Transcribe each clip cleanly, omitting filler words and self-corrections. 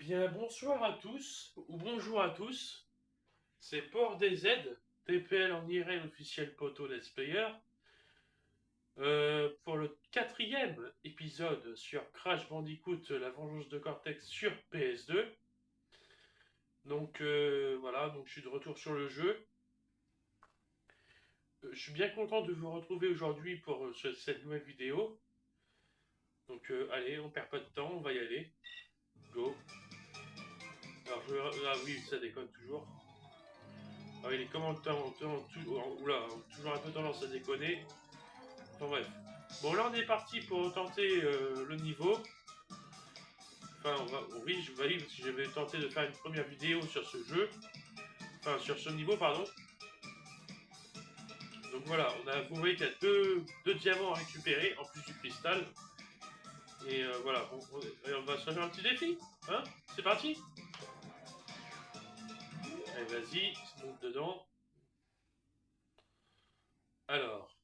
Bien, bonsoir à tous, ou bonjour à tous. C'est PortDZ, TPL en IRL officiel Poto Let's Player, pour le 4e épisode sur Crash Bandicoot, la vengeance de Cortex sur PS2. Donc voilà, donc je suis de retour sur le jeu. Je suis bien content de vous retrouver aujourd'hui pour cette nouvelle vidéo. Donc allez, on perd pas de temps, on va y aller. Go. Alors ah oui, ça déconne toujours. Ah oui, les commentaires ont toujours un peu tendance à déconner. Enfin bref. Bon, là on est parti pour tenter le niveau. Enfin, oui, je valide parce que j'avais tenté de faire une première vidéo sur ce jeu. Enfin, sur ce niveau, pardon. Donc voilà, vous voyez qu'il y a deux diamants à récupérer en plus du cristal. Et voilà, on va se faire un petit défi. Hein? C'est parti. Allez, vas-y, se monte dedans. Alors.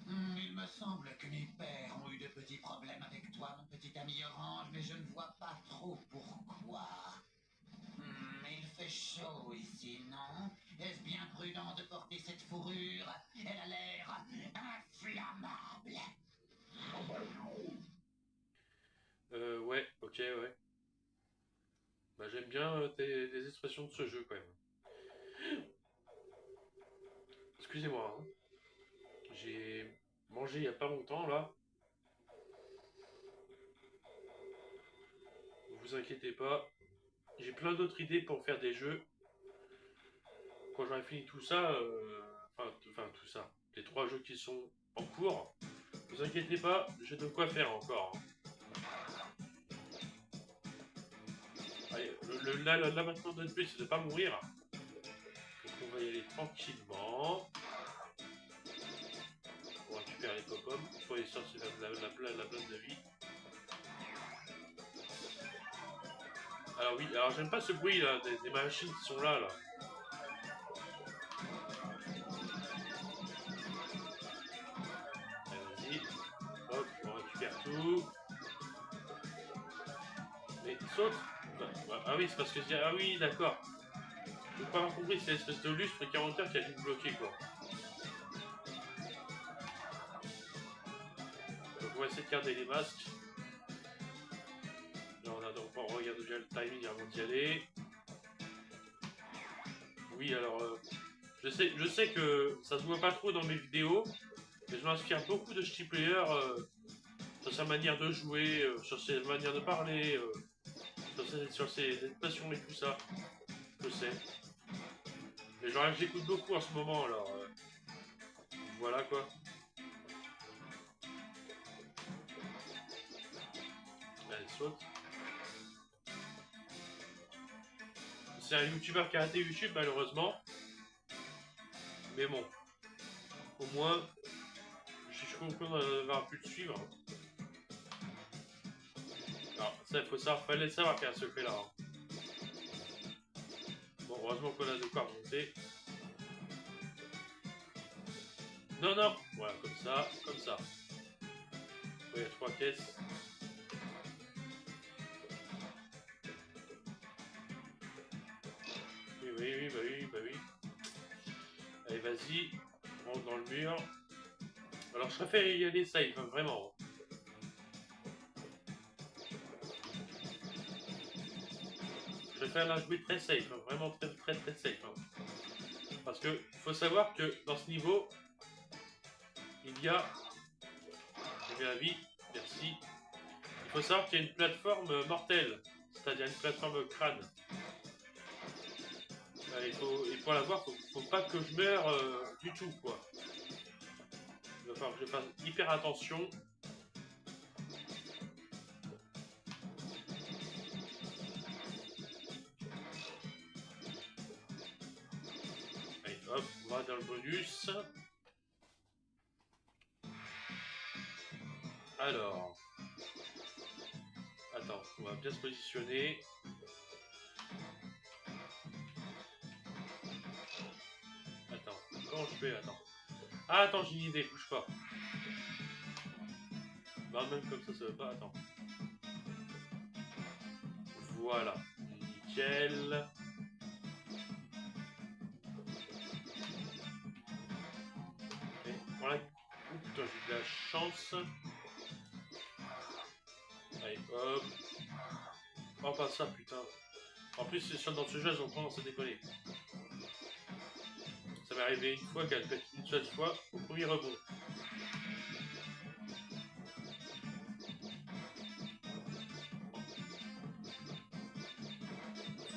Il me semble que mes pères ont eu de petits problèmes avec toi, mon petit ami orange, mais je ne vois pas trop pourquoi. Il fait chaud ici, non? Est-ce bien prudent de porter cette fourrure? Elle a l'air inflammable. Ouais, ok, ouais. Bah, j'aime bien les expressions de ce jeu quand même. Excusez-moi, hein. J'ai mangé il y a pas longtemps là. Vous inquiétez pas. J'ai plein d'autres idées pour faire des jeux. Quand j'aurai fini tout ça, enfin tout ça, les 3 jeux qui sont en cours, vous inquiétez pas, j'ai de quoi faire encore. Hein. Allez, là maintenant notre but c'est de pas mourir. Donc on va y aller tranquillement. On récupère les pop-pommes pour aller sortir la blinde de vie. Alors oui, alors j'aime pas ce bruit là, des machines qui sont là. Allez, vas-y. Hop, on récupère tout. Mais saute. Ah oui, c'est parce que je dis, ah oui, d'accord. J'ai pas compris, c'est l'espèce de lustre 40 heures qui a dû me bloquer quoi. Donc on va essayer de garder les masques. Là on regarde déjà le timing avant d'y aller. Oui alors je sais que ça se voit pas trop dans mes vidéos, mais je m'inspire beaucoup de Ch'ti Player sur sa manière de jouer, sur ses manières de parler, sur ses expressions et tout ça. Je sais. Et genre j'écoute beaucoup en ce moment alors voilà quoi. Allez saute. C'est un youtubeur qui a raté YouTube malheureusement. Mais bon. Au moins, je suis content d'avoir pu le suivre. Alors, ça, fallait savoir qu'il y a un secret là. Hein. Bon, heureusement qu'on a de quoi remonter. Non, non, voilà, comme ça, comme ça. Il y a 3 caisses. Oui, bah oui. Allez, vas-y, on rentre dans le mur. Alors, je préfère y aller safe, hein, vraiment. Je préfère la jouer très safe, hein, vraiment très safe. Hein. Parce que faut savoir que dans ce niveau, il y a. J'ai la vie, merci. Il faut savoir qu'il y a une plateforme mortelle, c'est-à-dire une plateforme crâne. Et pour l'avoir, faut pas que je meure du tout, quoi. Il va falloir que je fasse hyper attention. Allez, hop, on va dans le bonus. Alors. Attends, on va bien se positionner. Attends, comment je fais? Attends. Ah, attends, j'ai une idée, bouge pas. Bah, même comme ça veut pas, attends. Voilà. Nickel. Et voilà. Oh putain, j'ai de la chance. Allez, hop. Oh, pas ça, putain. En plus, dans ce jeu, elles ont tendance à déconner. Ça m'est arrivé une fois qu'elle pète une seule fois au premier rebond.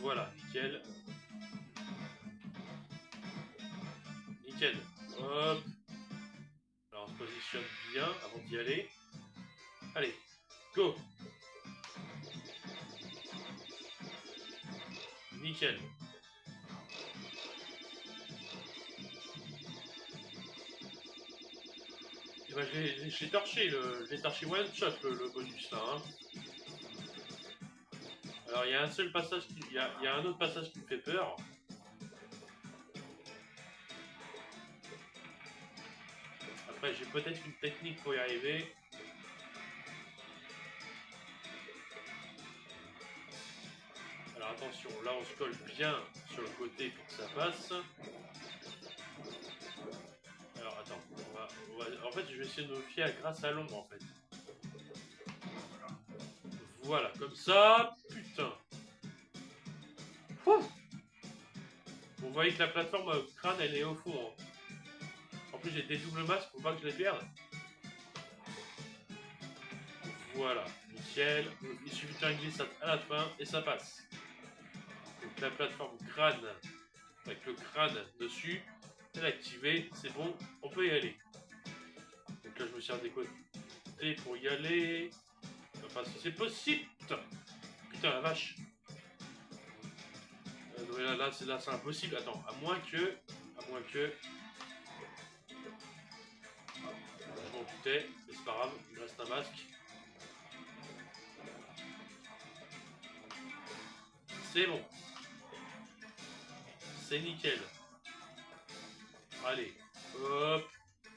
Voilà, nickel. Nickel. Hop. Alors on se positionne bien avant d'y aller. Allez, go. Nickel. Et ben, je l'ai torché, one shot le bonus là. Hein. Alors il y a un seul passage, il y a un autre passage qui me fait peur. Après j'ai peut-être une technique pour y arriver. Alors attention, là on se colle bien sur le côté pour que ça passe. Alors attends, en fait je vais essayer de me fier grâce à l'ombre en fait. Voilà, comme ça, putain. Ouf. Vous voyez que la plateforme crâne elle est au fond. Hein. En plus j'ai des doubles masques pour pas que je les perde. Voilà, nickel. Il suffit de faire une glissade à la fin et ça passe. Donc la plateforme crâne avec le crâne dessus, elle est activée, c'est bon, on peut y aller. Donc là je me sers des côtés pour y aller. Enfin si c'est possible. Putain la vache. Là c'est impossible. Attends, à moins que. Je m'en doutais, mais c'est pas grave, il me reste un masque. C'est bon. C'est nickel. Allez, hop,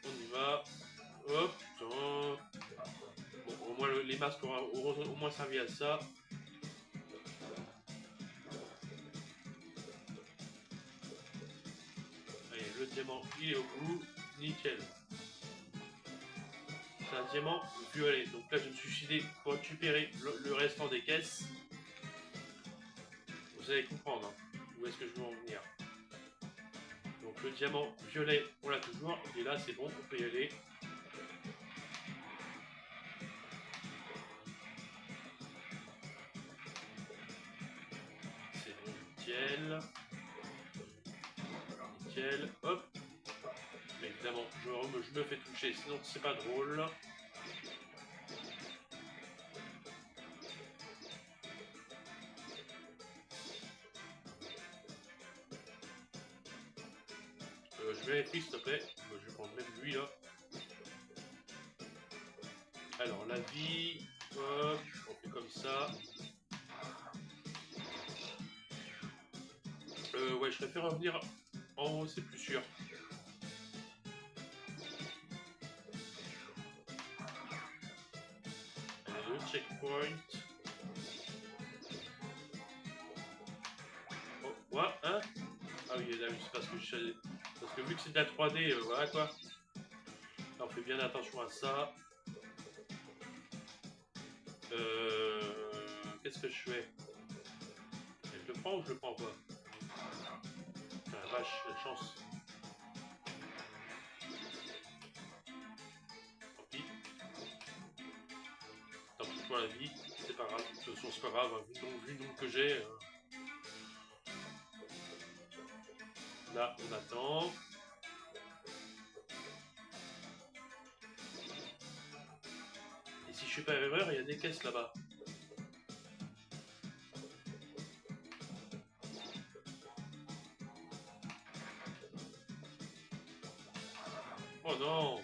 on y va. Hop, putain. Bon, au moins les masques auront au moins servi à ça. Allez, le diamant, il est au bout. Nickel. C'est un diamant violet. Donc là, je me suis suicidé pour récupérer le restant des caisses. Vous allez comprendre hein, où est-ce que je veux en venir. Donc le diamant violet, on l'a toujours. Et là, c'est bon, on peut y aller. C'est bon, nickel. Nickel, hop. Mais évidemment, je me fais toucher, sinon c'est pas drôle. Je vérifie s'il te plaît. Je vais prendre même lui là. Alors la vie, hop, on fait comme ça. Ouais, je préfère revenir en haut, c'est plus sûr. Allez, le checkpoint. Oh, quoi, hein? Ah oui, là, c'est parce que vu que c'est de la 3D, voilà quoi. Là, on fait bien attention à ça. Qu'est-ce que je fais? Je le prends ou je le prends pas? La vache, la chance. Tant pis. Tant pis pour la vie, c'est pas grave. De toute façon, c'est pas grave, hein. Vu le nombre que j'ai. Là, on attend. Et si je suis pas erreur, il y a des caisses là-bas. Oh non!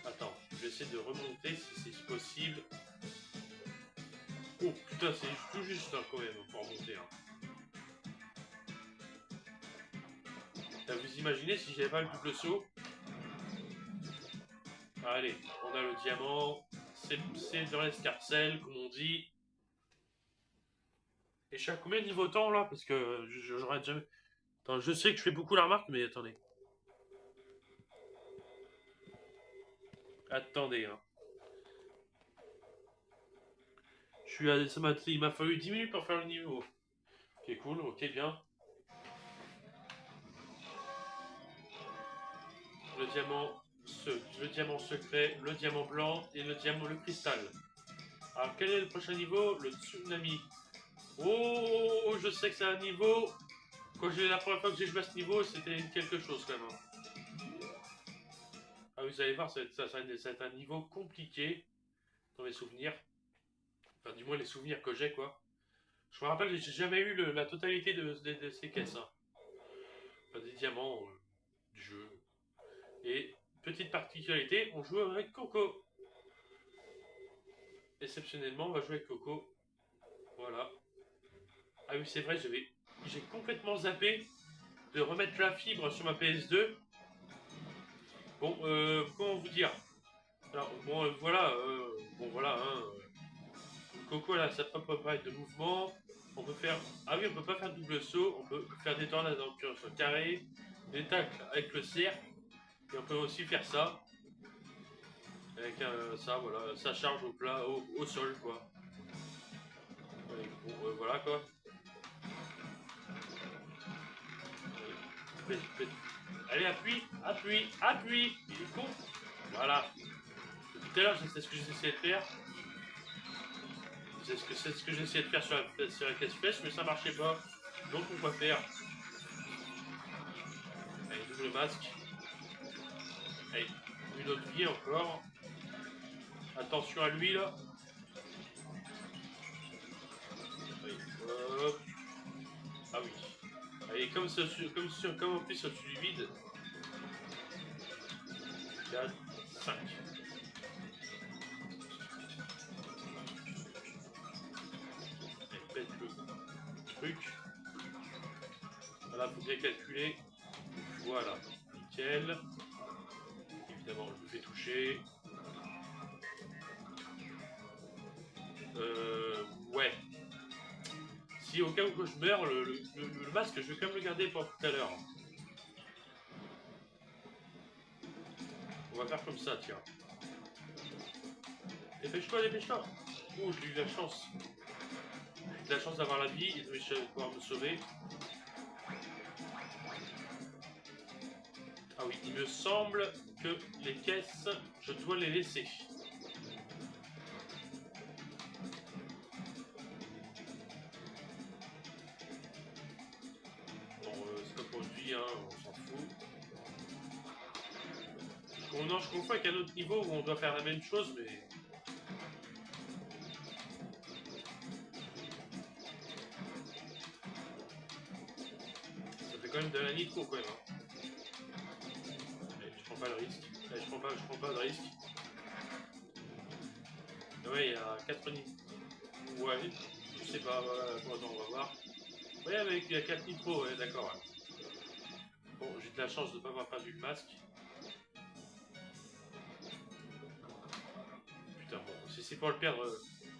Attends, je vais essayer de remonter si c'est possible. Oh putain, c'est tout juste hein, quand même pour remonter. Hein. Vous imaginez si j'avais pas le double saut? Allez, on a le diamant, c'est dans l'escarcelle, comme on dit. Et je suis à combien de niveau temps là? Parce que j'aurais jamais. Attends, je sais que je fais beaucoup la remarque, mais attendez. Attendez, hein. Il m'a fallu 10 minutes pour faire le niveau. Ok, cool, ok, bien. Le diamant secret, le diamant blanc et le cristal. Alors, quel est le prochain niveau? Le tsunami. Oh, je sais que c'est un niveau. La première fois que j'ai joué à ce niveau, c'était quelque chose quand même. Ah, vous allez voir, ça va être un niveau compliqué dans mes souvenirs. Enfin, du moins les souvenirs que j'ai, quoi. Je me rappelle, j'ai jamais eu la totalité de ces caisses. Hein. Enfin, des diamants du jeu. Et petite particularité, on joue avec Coco. Exceptionnellement, on va jouer avec Coco. Voilà. Ah oui, c'est vrai, j'ai complètement zappé de remettre la fibre sur ma PS2. Bon, comment vous dire? Alors, bon, voilà, hein. Coco, elle a sa propre barre de mouvement. On peut faire... Ah oui, on peut pas faire double saut. On peut faire des tornades en sur carré, des tacles avec le cercle. Et on peut aussi faire ça. Avec ça, voilà. Ça charge au plat, au sol, quoi. Bon, voilà, quoi. Allez, appuie, appuie, appuie. Il est con. Voilà. Tout à l'heure, c'est ce que j'essayais de faire. C'est ce que j'essayais de faire sur la caisse flèche, mais ça marchait pas. Donc, on va faire. Allez, double masque. Allez, une autre vie encore. Attention à lui, là. Allez, hop. Ah oui. Allez, comme en plus, ça tue du vide. 4, 5. Pète le truc. Voilà, faut bien calculer. Voilà, nickel. Évidemment, je me fais toucher. Ouais. Si au cas où que je meurs, le masque, je vais quand même le garder pour tout à l'heure. On va faire comme ça, tiens. Dépêche-toi, dépêche-toi. Oh, j'ai eu la chance. J'ai eu la chance d'avoir la vie et de pouvoir me sauver. Ah oui, il me semble que les caisses, je dois les laisser. Bon, c'est pas produit, hein, on s'en fout. Non, je confonds avec un autre niveau où on doit faire la même chose, mais... Ça fait quand même de la nitro, quand même. Hein. Allez, je prends pas le risque. Allez, je prends pas de risque. Ouais, il y a 4 niveaux. Ouais, je sais pas, voilà, attends, on va voir. Ouais, avec il y a 4 nitros, ouais, d'accord. Ouais. Bon, j'ai de la chance de ne pas avoir perdu le masque. Putain, bon, si c'est pour le perdre,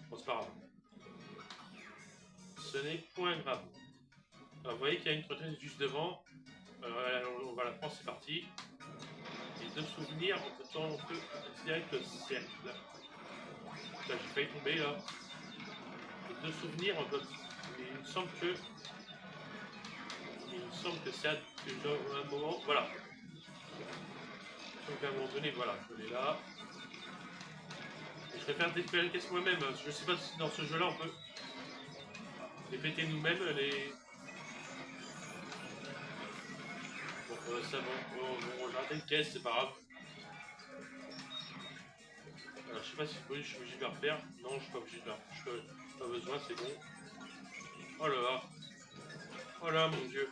bon, c'est pas grave. Ce n'est point grave. Alors, vous voyez qu'il y a une trottinette juste devant. On va la prendre, c'est parti. Et de souvenirs, on peut considérer que le cercle. Putain, j'ai failli tomber là. Et de souvenirs, on peut. Il me semble que. C'est à un moment. Voilà. Donc à un moment donné, voilà, je l'ai là. Et je vais faire des caisses moi-même. Je sais pas si dans ce jeu-là on peut les péter nous-mêmes. Bon, ça bon, j'ai raté une caisse, c'est pas grave. Alors, je sais pas si je suis obligé de le refaire. Non, je suis pas obligé de le refaire. Pas besoin, c'est bon. Oh là là. Oh là, mon dieu.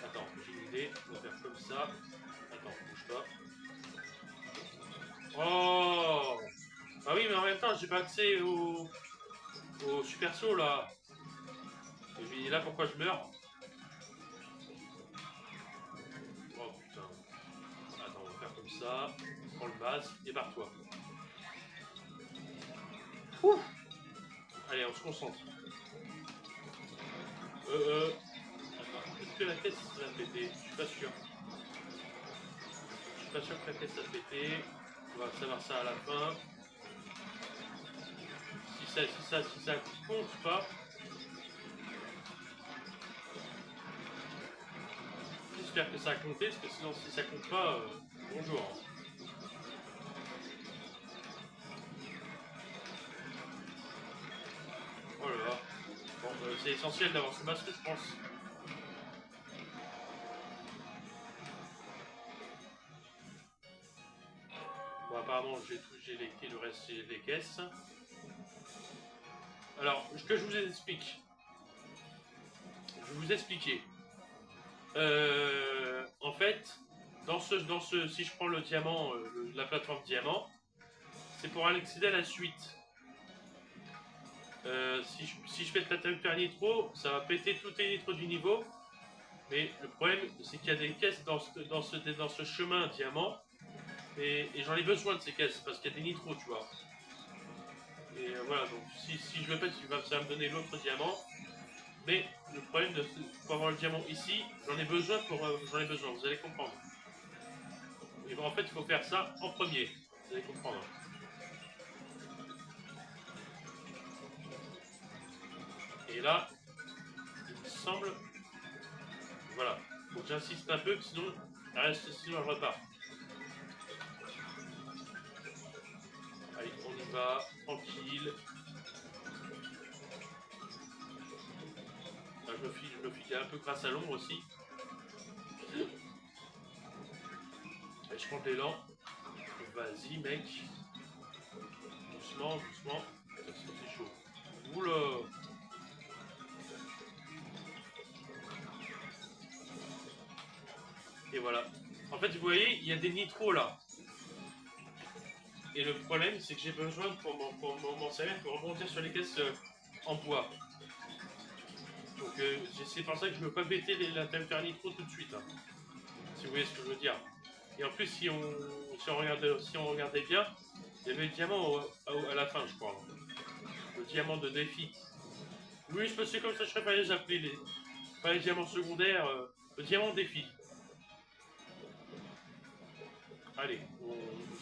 Attends, j'ai une idée. On va faire comme ça. Attends, bouge pas. Oh! Ah oui, mais en même temps, j'ai pas accès au super saut là. Et puis là, pourquoi je meurs? Oh putain. Attends, on va faire comme ça. prends le base et barre-toi. Ouf. Allez, on se concentre. Attends, est-ce que la caisse va péter? Je suis pas sûr. Je suis pas sûr que la caisse va péter. On va savoir ça à la fin. Si ça compte pas. J'espère que ça a compté, parce que sinon si ça compte pas, bonjour. Oh là là. Bon, c'est essentiel d'avoir ce masque, je pense. Bon, apparemment j'ai le reste des caisses. Alors, ce que je vous explique. Je vais vous expliquer. En fait, si je prends le diamant, la plateforme diamant, c'est pour accéder à la suite. Si je fais l'interrupteur nitro, ça va péter tous les nitros du niveau. Mais le problème, c'est qu'il y a des caisses dans ce chemin diamant. Et j'en ai besoin de ces caisses parce qu'il y a des nitros, tu vois. Et voilà, donc si je le fais, ça va me donner l'autre diamant. Mais le problème, pour avoir le diamant ici, j'en ai besoin, vous allez comprendre. Et en fait, il faut faire ça en premier, vous allez comprendre. Et là, il me semble... Voilà, faut que j'insiste un peu, sinon je repars. Allez, on y va, tranquille. Là, je me file un peu grâce à l'ombre aussi. Allez, je prends de l'élan. Vas-y, mec. Doucement, doucement. C'est chaud. Oula! Et voilà. En fait, vous voyez, il y a des nitros là. Et le problème, c'est que j'ai besoin pour m'en servir pour rebondir sur les caisses en bois. Donc c'est pour ça que je ne veux pas péter l'interrupteur nitro tout de suite. Hein, si vous voyez ce que je veux dire. Et en plus, si on regardait bien, il y avait le diamant à la fin, je crois. Le diamant de défi. Oui, je pensais comme ça, je serais pas les appeler pas les diamants secondaires, le diamant défi. Allez,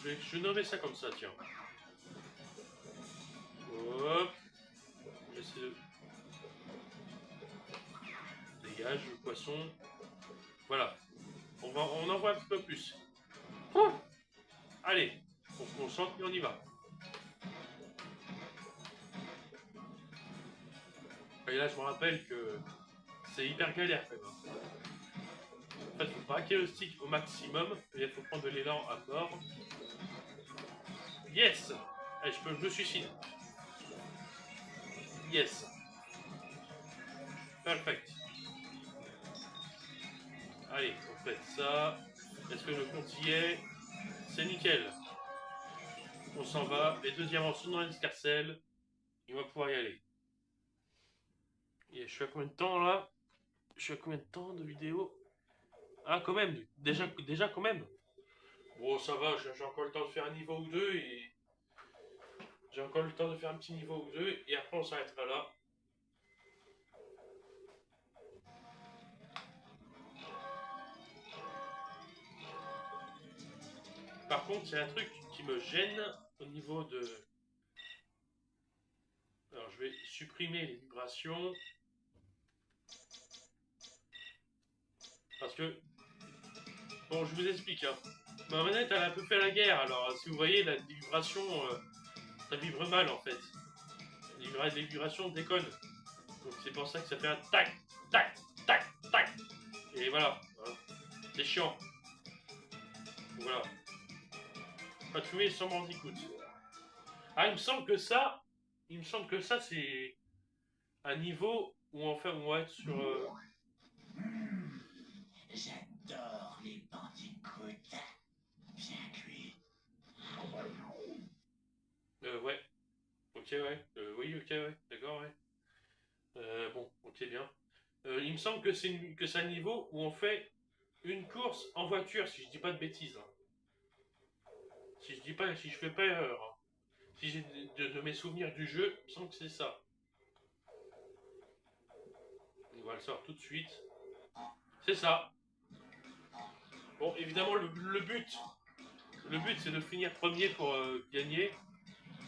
je vais nommer ça comme ça, tiens. Hop. J'essaie de... Dégage le poisson. Voilà. On en voit un petit peu plus. Oh, allez, on se concentre et on y va. Et là, je me rappelle que c'est hyper galère quand même. En fait, il faut braquer le stick au maximum. Et il faut prendre de l'élan à mort. Yes! Allez, je me suicide. Yes. Perfect. Allez, on fait ça. Est-ce que le compte y est? C'est nickel. On s'en va. Les 2 diamants sont dans l'escarcelle. On va pouvoir y aller. Et je suis à combien de temps là? Je suis à combien de temps de vidéo? Ah, quand même. Déjà quand même. Bon, ça va. J'ai encore le temps de faire un niveau ou deux. Et j'ai encore le temps de faire un petit niveau ou deux. Et après, on s'arrêtera là. Par contre, c'est un truc qui me gêne au niveau de... Alors, je vais supprimer les vibrations. Parce que... Bon, je vous explique. Hein. Ma manette, elle a un peu fait la guerre. Alors, si vous voyez, la vibration, ça vibre mal, en fait. Les vibrations déconnent. Donc, c'est pour ça que ça fait un tac, tac, tac, tac. Et voilà. Hein. C'est chiant. Voilà. Pas de fumée sans bandicoot. Ah, il me semble que ça, c'est un niveau où on va être sur... J'adore les bandicoots. Bien cuit. Ouais. Ok, ouais. Oui, ok, ouais. D'accord, ouais. Bon, ok, bien. Il me semble que c'est un niveau où on fait une course en voiture, si je dis pas de bêtises. Hein. Si je dis pas, si je fais pas erreur. Hein. Si j'ai de mes souvenirs du jeu, il me semble que c'est ça. On va le savoir tout de suite. C'est ça. Bon, évidemment, le but c'est de finir premier pour gagner.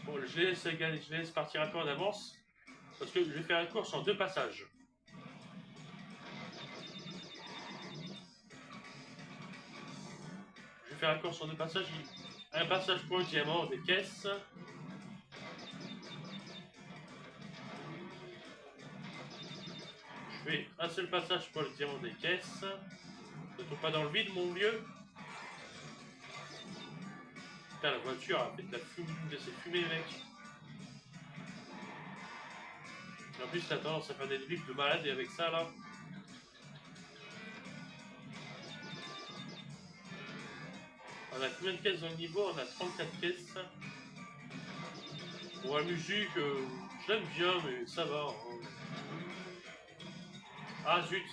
Bon, je les laisse partir un peu en avance. Parce que je vais faire la course en 2 passages. Je vais faire la course en 2 passages. Un passage pour le diamant des caisses. Je fais un seul passage pour le diamant des caisses. Ne tombe pas dans le vide, mon vieux. Putain, la voiture a fait de ces fumées, mec. Et en plus, t'as tendance à faire des drifts de malade et avec ça, là. On a combien de caisses dans le niveau? On a 34 caisses. Bon, la musique, je l'aime bien, mais ça va. Hein. Ah, zut.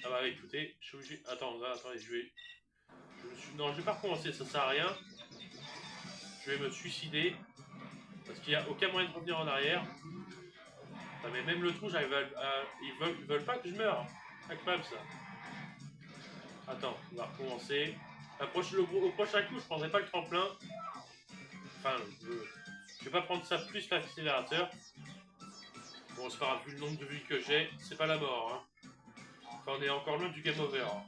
Ah bah écoutez, je suis obligé... Attends, là, attendez, Non, je vais pas recommencer, ça sert à rien. Je vais me suicider. Parce qu'il n'y a aucun moyen de revenir en arrière. Ah, mais même le trou, j'arrive à... Ils veulent pas que je meure. Incroyable ça. Attends, on va recommencer. Au prochain coup, je prendrai pas le tremplin. Enfin, je vais pas prendre ça plus l'accélérateur. Bon, c'est pas grave, vu le nombre de vies que j'ai, c'est pas la mort. Hein. Enfin, on est encore loin du game over. Hein.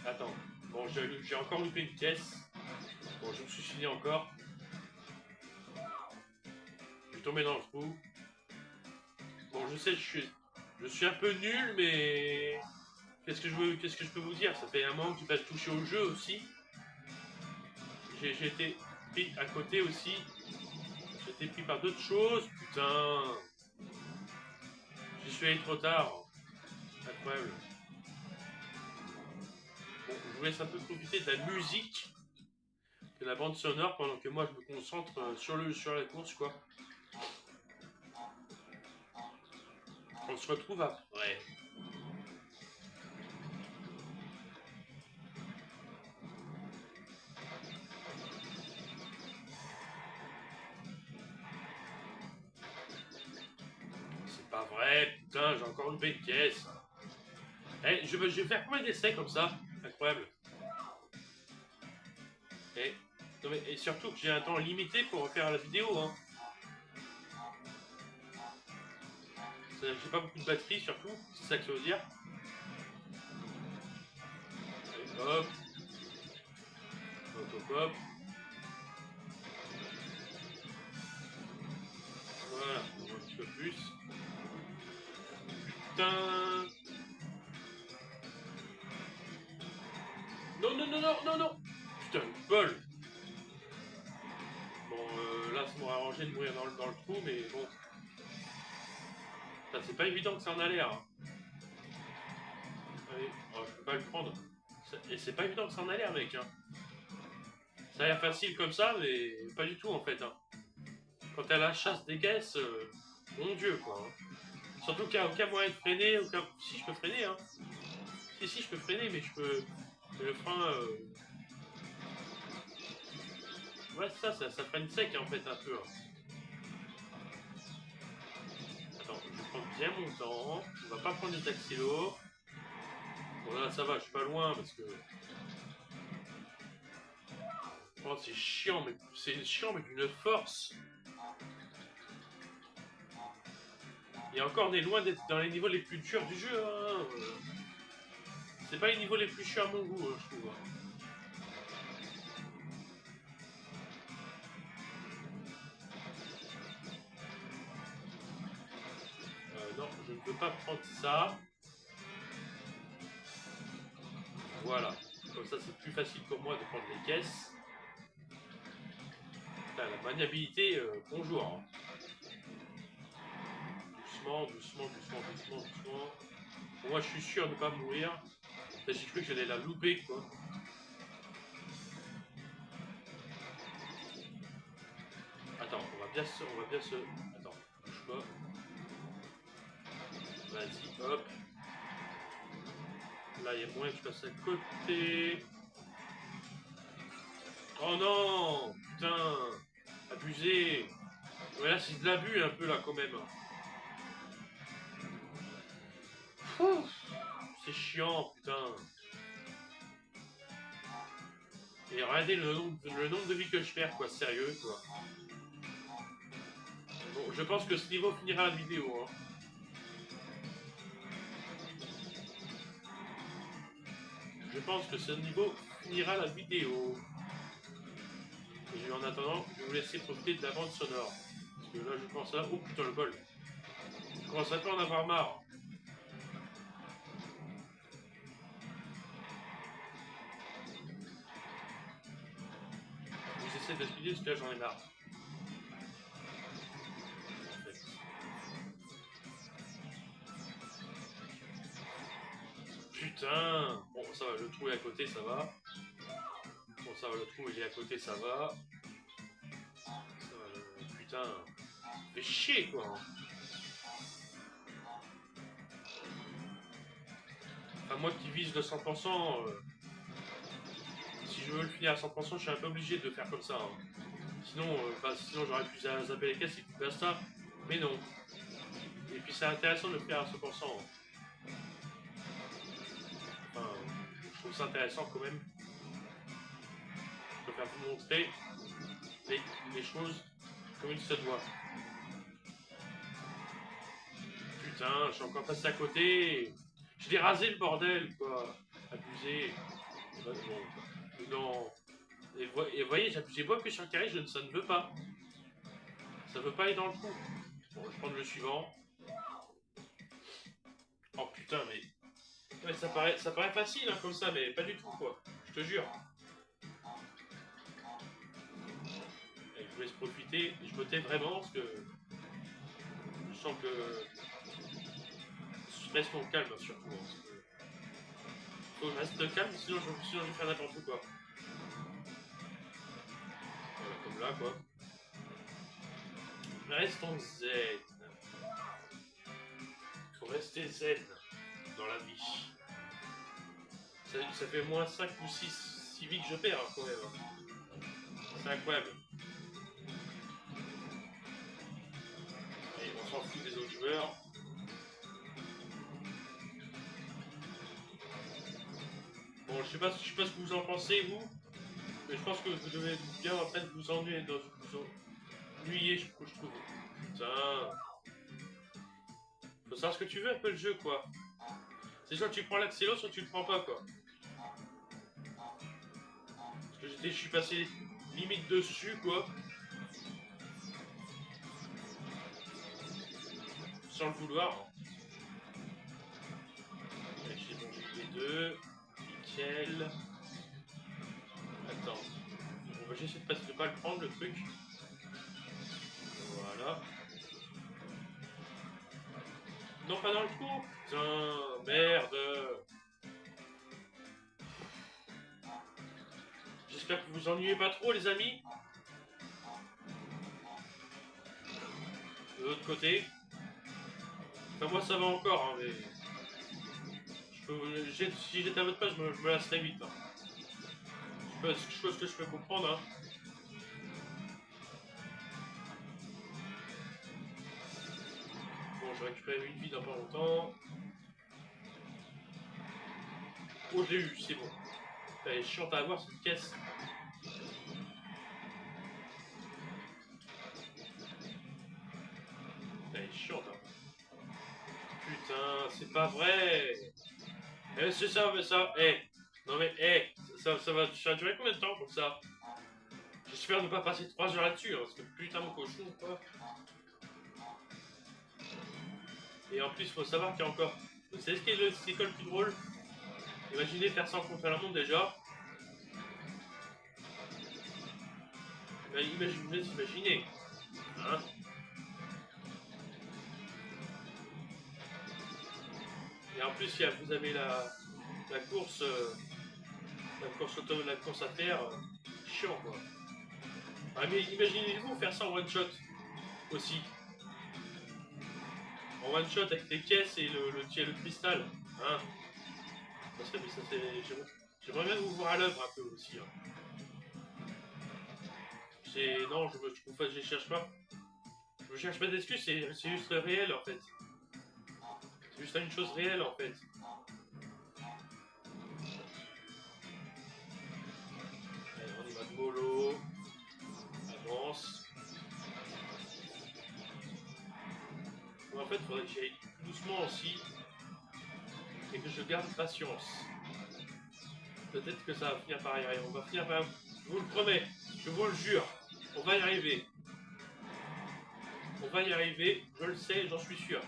Attends, bon, j'ai encore loupé une caisse. Bon, je me suis signé encore. Je suis tombé dans le trou. Bon, je sais, je suis un peu nul, mais qu'est-ce que je peux vous dire? Ça fait un moment que j'ai pas touché au jeu aussi. J'ai été pris à côté aussi. J'ai été pris par d'autres choses. Putain, j'y suis allé trop tard. Incroyable. Bon, je vous laisse un peu profiter de la musique, de la bande sonore, pendant que moi je me concentre sur la course, quoi. On se retrouve après. C'est pas vrai, putain, j'ai encore une belle caisse. Eh, je vais faire combien d'essais comme ça? Incroyable. Et surtout que j'ai un temps limité pour faire la vidéo. Hein. J'ai pas beaucoup de batterie surtout, c'est ça que ça veut dire. Allez, hop. Hop, hop, hop. Voilà, on voit un petit peu plus. Putain. Non, non, non, non, non, non. Putain, le bol. Bon, là, ça m'aurait arrangé de mourir dans le trou, mais bon. C'est pas évident que ça en a l'air. Hein. Allez, oh, je peux pas le prendre. Et c'est pas évident que ça en a l'air, mec. Hein. Ça a l'air facile comme ça, mais pas du tout en fait. Hein. Quand t'as la chasse des caisses, mon dieu quoi. Hein. Surtout qu'il n'y a aucun moyen de freiner, si je peux freiner, hein. Si, je peux freiner, mais je peux. Le frein. Ouais, ça freine sec en fait un peu. Hein. Attends, je vais prendre bien mon temps. On va pas prendre des accélos. Bon là ça va, je suis pas loin parce que. Oh, c'est chiant, mais d'une force. Et encore, on est loin d'être dans les niveaux les plus durs du jeu. Hein. C'est pas les niveaux les plus chers à mon goût, hein, je trouve. Non, je ne peux pas prendre ça. Voilà. Comme ça, c'est plus facile pour moi de prendre les caisses. Putain, la maniabilité, bonjour. Hein. Doucement, doucement, doucement, doucement, doucement. Bon, moi, je suis sûr de ne pas mourir. J'ai cru que j'allais la louper, quoi. Attends, on va bien se... Attends, bouge pas. Vas-y, hop. Là, il y a moyen que je passe à côté. Oh non! Putain! Abusé! Ouais, là, c'est de l'abus un peu, là, quand même. C'est chiant, putain. Et regardez le nombre de vies que je perds, quoi. Sérieux, quoi. Bon, je pense que ce niveau finira la vidéo, hein. Je pense que ce niveau finira la vidéo. Et en attendant, je vais vous laisser profiter de la bande sonore. Parce que là, je pense à... Oh putain, le bol. Je commence à pas en avoir marre. J'essaie de speeder parce que là, j'en ai marre. En fait. Putain. Bon, ça va, le trou est à côté, ça va. Bon, ça va, le trou il est à côté, ça va. Ça va, putain. Fait chier, quoi. Enfin, moi qui vise de 100%, si je veux le finir à 100%, je suis un peu obligé de faire comme ça. Hein. Sinon j'aurais pu zapper les caisses et puis basta. Mais non. Et puis c'est intéressant de le faire à 100%. Enfin, je trouve ça intéressant quand même. Je préfère vous montrer les choses comme il se doit. Putain, je suis encore passé à côté. Je l'ai rasé le bordel, quoi. Abusé. Non. Et vous voyez, j'ai beau appuyer sur le carré, ça ne veut pas. Ça veut pas aller dans le trou. Bon, je vais prendre le suivant. Oh putain, mais... Ouais, ça paraît facile, hein, comme ça, mais pas du tout, quoi. Je te jure. Et je vous laisse profiter. Je me tais vraiment, parce que... Je sens que... Je reste mon calme, surtout. Hein, parce que... Faut que je reste calme, sinon je vais faire n'importe quoi. Voilà, comme là, quoi. Restons zen. Faut rester zen dans la vie. Ça fait moins 5 ou 6 vies que je perds, hein, quand même. C'est incroyable. Et on s'en fout des autres joueurs. Bon, je sais pas ce que vous en pensez, vous. Mais je pense que vous devez bien en train de vous ennuyer dans je trouve. Putain. Faut savoir ce que tu veux un peu le jeu, quoi. C'est soit tu prends l'accélo, soit tu le prends pas, quoi. Parce que je suis passé limite dessus, quoi. Sans le vouloir. J'ai bon, les deux. Nickel. Attends. On va essayer de pas le prendre, le truc. Voilà. Non, pas dans le trou. Putain, merde. J'espère que vous vous ennuyez pas trop, les amis. De l'autre côté. Enfin, moi, ça va encore, hein, mais... Si j'étais à votre place, je me lasserais vite. Hein. Chose que je peux comprendre. Hein. Bon, je récupère une vie dans pas longtemps. Oh, je l'ai eu, c'est bon. Elle est chiante à avoir cette caisse. Elle est chiante. Hein. Putain, c'est pas vrai. C'est ça, mais ça. Non mais, ça va durer combien de temps comme ça? J'espère ne pas passer 3 heures là-dessus, hein, parce que putain mon cochon, quoi. Et en plus, il faut savoir qu'il y a encore... Vous savez ce qui est le plus drôle? Imaginez faire ça en contre la montre déjà. Imaginez. Hein? Et en plus, vous avez la course... la course à faire... chiant, quoi. Ah, mais imaginez-vous faire ça en one shot. Aussi. en one shot avec les caisses et le cristal. Hein. J'aimerais bien vous voir à l'œuvre un peu aussi. Hein. Non, je cherche pas. Je cherche pas d'excuses, c'est juste réel en fait. C'est juste une chose réelle en fait. Allez, on y va de mollo. Avance. Bon, en fait, il faudrait que j'aille doucement aussi. Et que je garde patience. Peut-être que ça va finir par y arriver. On va finir par... Je vous le promets. Je vous le jure. On va y arriver. On va y arriver. Je le sais, j'en suis sûr.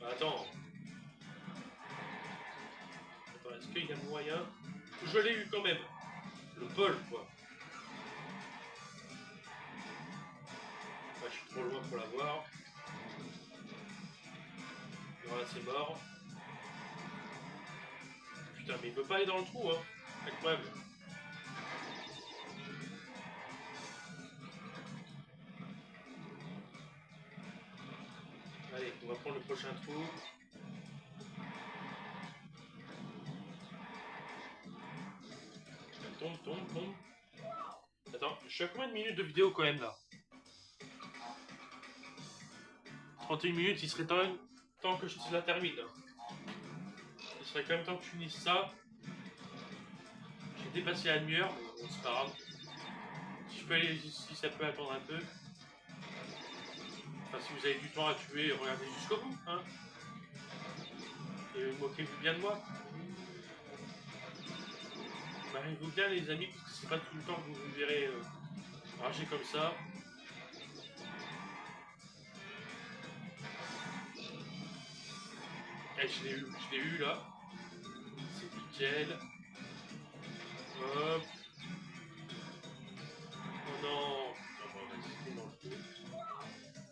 Attends. Attends, est-ce qu'il y a moyen? Je l'ai eu quand même. Le bol, quoi. Je suis trop loin pour l'avoir. Voilà, c'est mort. Putain, mais il veut pas aller dans le trou, hein. Incroyable. Allez, on va prendre le prochain trou. Tombe. Attends, je suis à combien de minutes de vidéo quand même là? 31 minutes, il serait temps que je la termine. Il serait quand même temps que je finisse ça. J'ai dépassé la demi-heure, mais bon, c'est pas grave. Si ça peut attendre un peu. Enfin, si vous avez du temps à tuer, regardez jusqu'au bout. Hein. Et moquez-vous bien de moi. Mariez-vous bien les amis, parce que c'est pas tout le temps que vous me verrez rager comme ça. Et je l'ai eu là. C'est nickel. Hop. Oh non.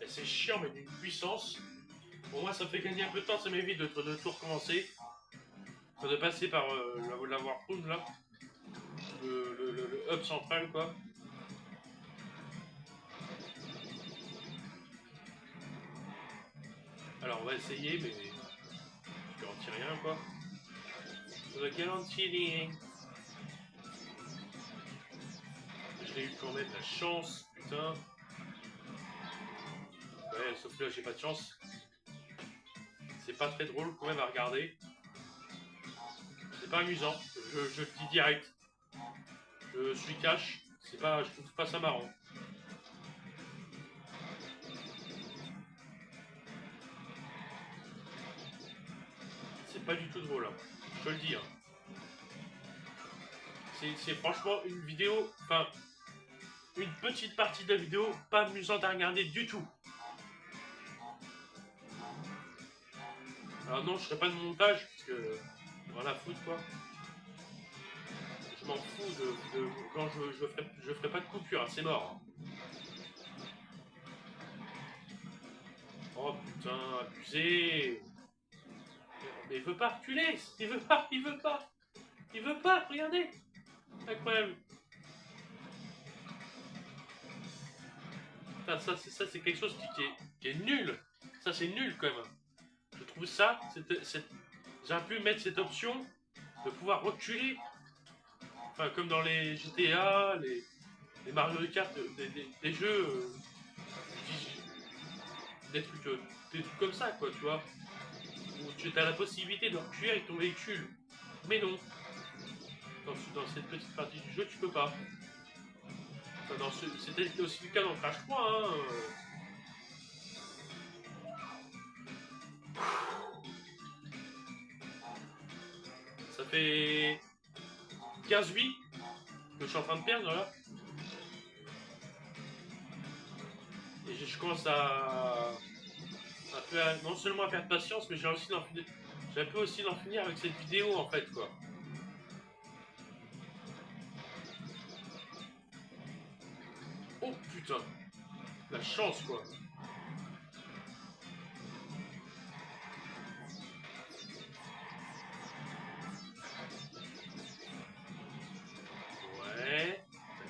Et c'est chiant, mais d'une puissance. Pour moi, ça me fait gagner un peu de temps, ça m'évite de tout recommencer. Enfin, de passer par la Warroom là. Le hub central quoi. Alors on va essayer, mais je garantis rien quoi. Je garantis rien. Je l'ai eu quand même la chance, putain. Ouais, sauf que là j'ai pas de chance. C'est pas très drôle quand même à regarder. C'est pas amusant, je le dis direct. Je suis cash, je trouve pas ça marrant. C'est pas du tout drôle, hein. Je te le dis. Hein. C'est franchement une vidéo, enfin, une petite partie de la vidéo pas amusante à regarder du tout. Alors non, je ferai pas de montage, parce que voilà, foutre quoi. Je m'en fous de quand je ferai pas de coupure, hein, c'est mort. Oh putain, abusé. Mais il veut pas reculer, il veut pas, regardez. Incroyable. Putain, ça c'est quelque chose qui est nul. Ça c'est nul quand même. Je trouve ça, j'aurais pu mettre cette option de pouvoir reculer. Enfin, comme dans les GTA, les Mario Kart, des jeux, des trucs comme ça, quoi, tu vois. Où tu as la possibilité de reculer avec ton véhicule. Mais non. Dans cette petite partie du jeu, tu peux pas. Enfin, c'était aussi le cas dans Crash 3, hein. Ça fait 15 vies que je suis en train de perdre là. Et je commence non seulement à perdre patience, mais j'ai un peu aussi d'en finir avec cette vidéo en fait quoi. Oh putain, la chance quoi. Ouais,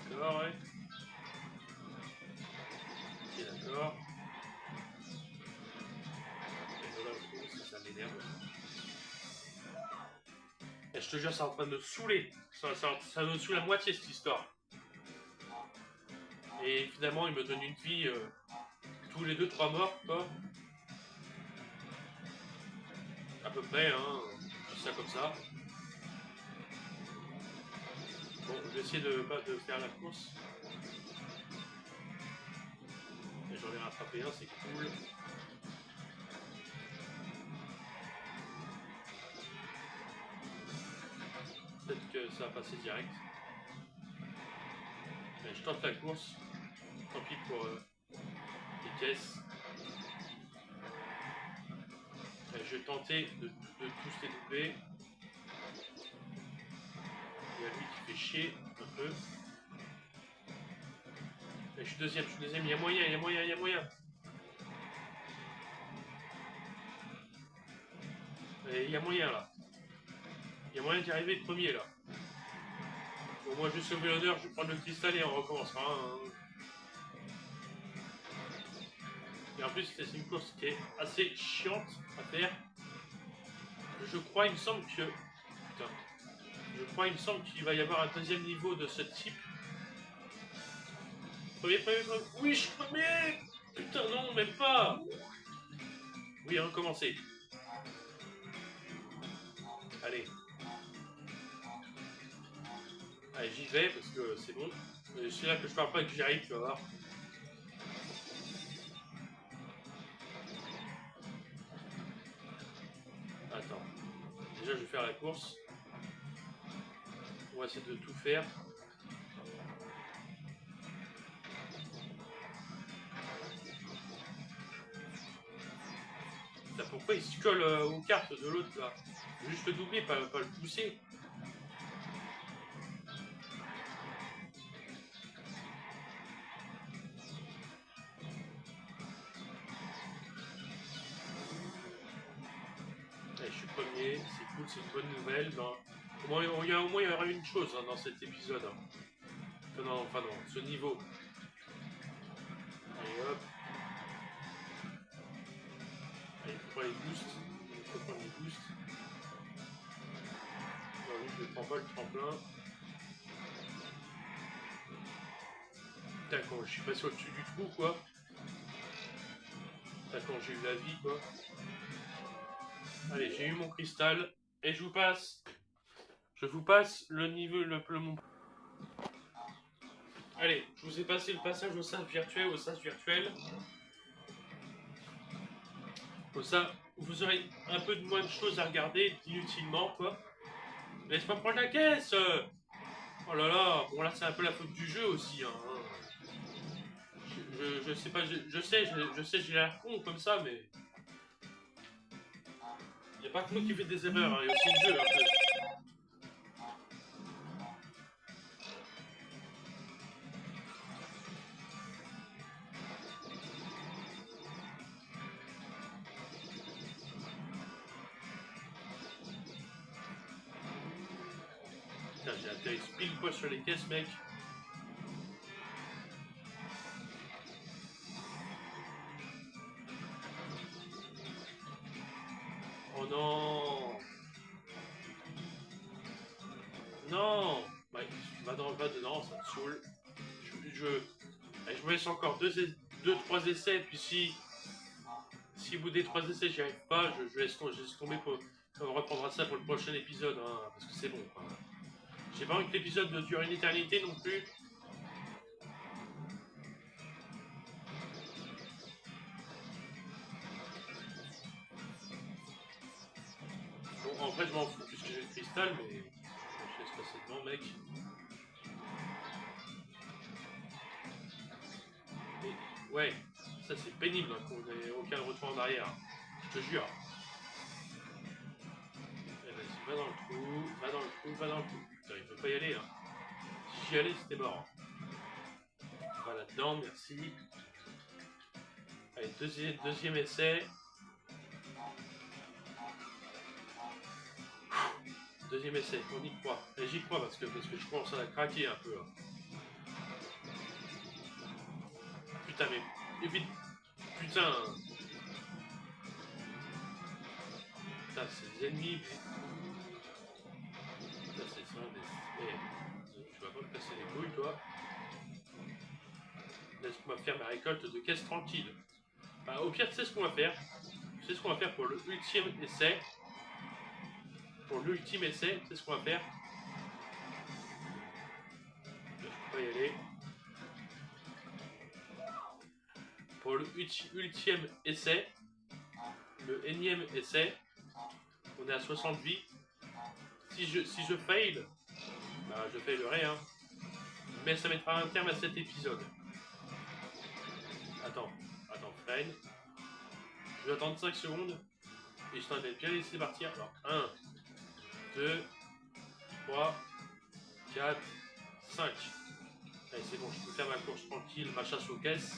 d'accord, ouais. Ok, d'accord. m'énerve. Et je te jure, c'est en train de me saouler. Ça me saoule à moitié cette histoire. Et finalement, il me donne une vie tous les 2-3 morts, quoi. À peu près, hein. Je dis ça comme ça. Bon, je vais essayer de faire la course. Et j'en ai rattrapé un, c'est cool. Peut-être que ça va passer direct. Mais je tente la course. Tant pis pour les caisses. Et je vais tenter de tous les doubler. Il y a lui qui fait chier un peu. Et je suis deuxième, il y a moyen, il y a moyen, il y a moyen. Et il y a moyen là. Il y a moyen d'y arriver le premier là. Bon, moi je vais sauver l'honneur, je vais prendre le cristal et on recommencera. Hein. Et en plus c'est une course qui est assez chiante à faire. Je crois, il me semble que... Putain. Je crois, il me semble qu'il va y avoir un deuxième niveau de ce type. Premier. Oui, je suis premier. Putain, non, même pas. Oui, recommencer. Allez. Allez, j'y vais parce que c'est bon. C'est là que je parle pas que j'y arrive, tu vas voir. Attends. Déjà, je vais faire la course. On va essayer de tout faire. Là, pourquoi il se colle aux cartes de l'autre là? Juste le doubler, pas le pousser. Allez, je suis premier, c'est cool, c'est une bonne nouvelle. Ben, au moins, il y aura une chose hein, dans cet épisode. Hein. Enfin non, ce niveau. Allez hop. Allez, il faut prendre les boosts. Il faut prendre les boosts. Non, lui, je ne prends pas le tremplin. Putain, quand je suis passé au-dessus du trou, quoi. Putain, quand j'ai eu la vie, quoi. Allez, j'ai eu mon cristal. Et je vous passe. Je vous passe le niveau, mon... Allez, je vous ai passé le passage au sas virtuel, Comme ça, vous aurez un peu de moins de choses à regarder inutilement, quoi. Laisse-moi prendre la caisse. Oh là là, bon là c'est un peu la faute du jeu aussi, hein. Je sais pas, je sais, j'ai l'air con comme ça, mais... Il n'y a pas que moi qui fais des erreurs, hein. Il y a aussi le jeu, un peu. Putain, j'ai atterri pile poil sur les caisses, mec. Oh non. Non. Ouais, va dedans, ça me saoule. Allez, je me laisse encore 2-3 essais, puis si au bout des 3 essais j'y arrive pas, je laisse tomber on reprendra ça pour le prochain épisode, hein, parce que c'est bon. Hein. J'ai pas envie que l'épisode dure une éternité non plus. Bon, en fait, je m'en fous puisque j'ai le cristal, mais je laisse passer devant, mec. Et, ouais, ça c'est pénible hein, qu'on n'ait aucun retour en arrière. Je te jure. Eh, vas-y, va dans le trou. Putain, il peut pas y aller. Hein. Si j'y allais, c'était mort. Va là-dedans, merci. Allez, deuxième essai. Deuxième essai, on y croit. Et j'y crois parce que je commence à craquer un peu. Hein. Putain, mais... Putain. ça c'est des ennemis. Ça c'est ça, tu vas pas me casser les couilles toi. Laisse-moi faire ma récolte de caisse tranquille. Bah, au pire, tu sais ce qu'on va faire. Tu sais ce qu'on va faire pour le ultime essai. Pour l'ultime essai, c'est ce qu'on va faire. Je peux pas y aller. Pour le ultime essai, le énième essai, on est à 60 vies. Si je fail, bah je failerai, hein. Mais ça mettra un terme à cet épisode. Attends, freine. Je vais attendre 5 secondes. Et je t'en ai bien laissé partir. Alors, 1, 2, 3, 4, 5. Allez, c'est bon, je peux faire ma course tranquille, ma chasse aux caisses.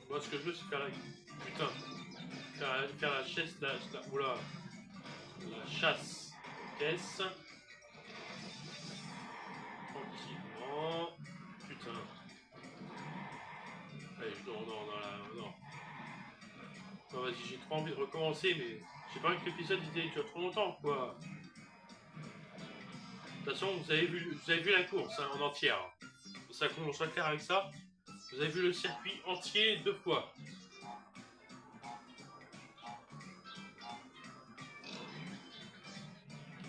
Moi, ce que je veux, c'est faire la... Putain. Faire la chasse... Oula. La chasse aux caisses. Tranquillement. Putain. Allez, non. Non, vas-y, j'ai trop envie de recommencer, mais j'ai pas envie que l'épisode dure trop longtemps, quoi. De toute façon, vous avez vu la course hein, en entière. Ça qu'on soit clair avec ça. Vous avez vu le circuit entier 2 fois.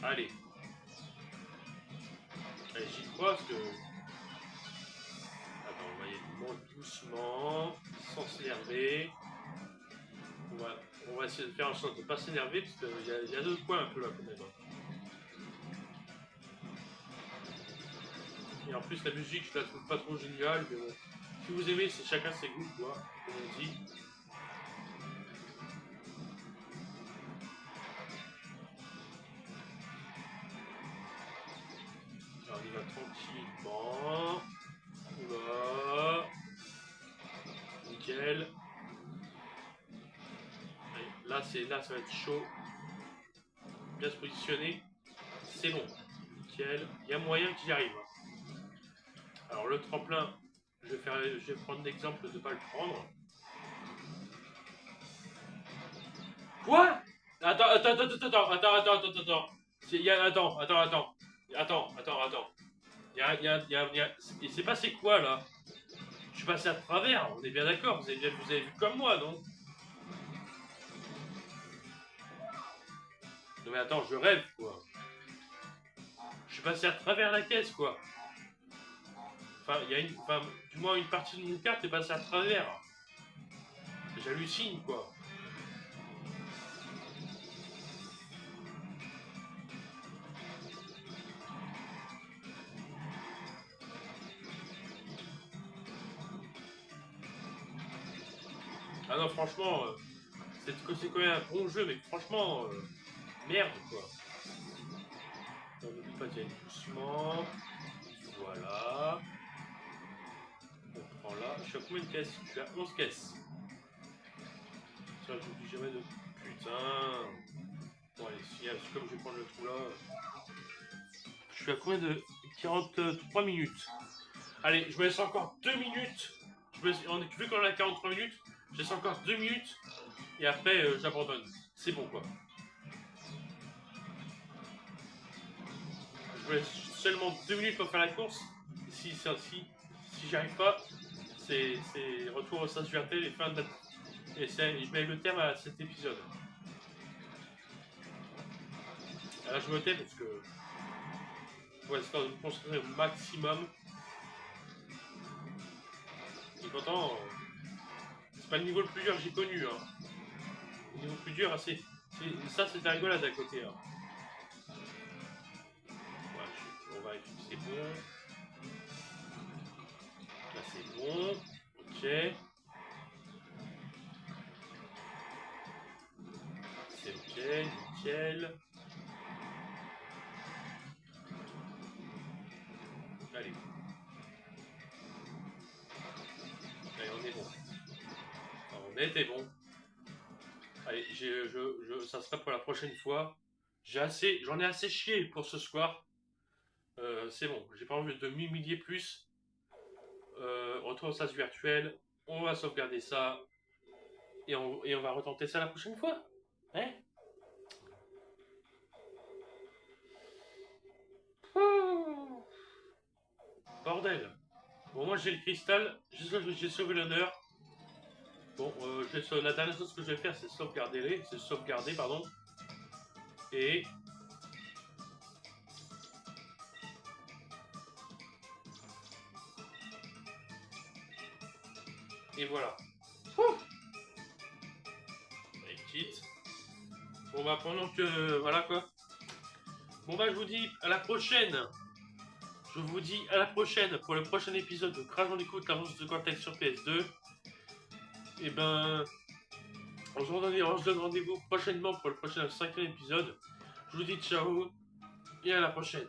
Allez. Allez, j'y crois parce que... Attends, on va y aller doucement, sans s'énerver. On va essayer de faire en sorte de ne pas s'énerver parce qu'il y a d'autres points un peu là quand même. Et en plus la musique je la trouve pas trop géniale, mais bon. Si vous aimez, c'est chacun ses goûts, quoi, comme on dit. Alors on y va tranquillement. Oula. Nickel. Allez, là ça va être chaud. Bien se positionner. C'est bon. Nickel. Il y a moyen qu'il y arrive. Alors le tremplin, je vais prendre l'exemple de ne pas le prendre. Quoi? Attends. Il s'est passé quoi là? Je suis passé à travers, on est bien d'accord, vous avez vu comme moi, non? Non mais attends, je rêve quoi. Je suis passé à travers la caisse quoi. Enfin, du moins une partie de mon carte est passée à travers. J'hallucine quoi. Ah non, franchement, c'est quand même un bon jeu, mais franchement, merde quoi. On n'oublie pas d'y aller doucement. Voilà. On prend là. Je suis à combien de caisses? Je suis à 11 caisses. Ça, j'oublie jamais de... Putain. Bon, allez, si, comme je vais prendre le trou là... Je suis à combien de... 43 minutes. Allez, je me laisse encore 2 minutes. Vu qu'on a 43 minutes, je laisse encore 2 minutes. Et après, j'abandonne. C'est bon, quoi. Je me laisse seulement 2 minutes pour faire la course. Si j'y arrive pas, c'est retour au sens virtuel et fin de la... Et je mets le terme à cet épisode. Là, je me tais parce que... Pour essayer de me concentrer au maximum. Et pourtant, c'est pas le niveau le plus dur que j'ai connu. Hein. Le niveau le plus dur, ça c'est la rigolade à côté. Hein. Ouais, on va vérifier, c'est bon. Là c'est bon. Ok. C'est ok, nickel. Allez. Allez, on est bon. Enfin, on était bon. Allez, ça sera pour la prochaine fois. J'en ai assez chié pour ce soir. C'est bon, j'ai pas envie de m'humilier plus. Retour au sas virtuel. On va sauvegarder ça. Et on va retenter ça la prochaine fois. Hein? Ouh. Bordel. Bon, moi j'ai le cristal. J'ai sauvé l'honneur. Bon, la dernière chose que je vais faire, c'est sauvegarder, pardon. Et... Et voilà. Et quitte. Bon bah pendant que... Voilà quoi. Bon bah je vous dis à la prochaine. Je vous dis à la prochaine pour le prochain épisode de Crash Bandicoot, l'avance de Cortex sur PS2. Et ben... On se donne rendez-vous prochainement pour le prochain 5e épisode. Je vous dis ciao et à la prochaine.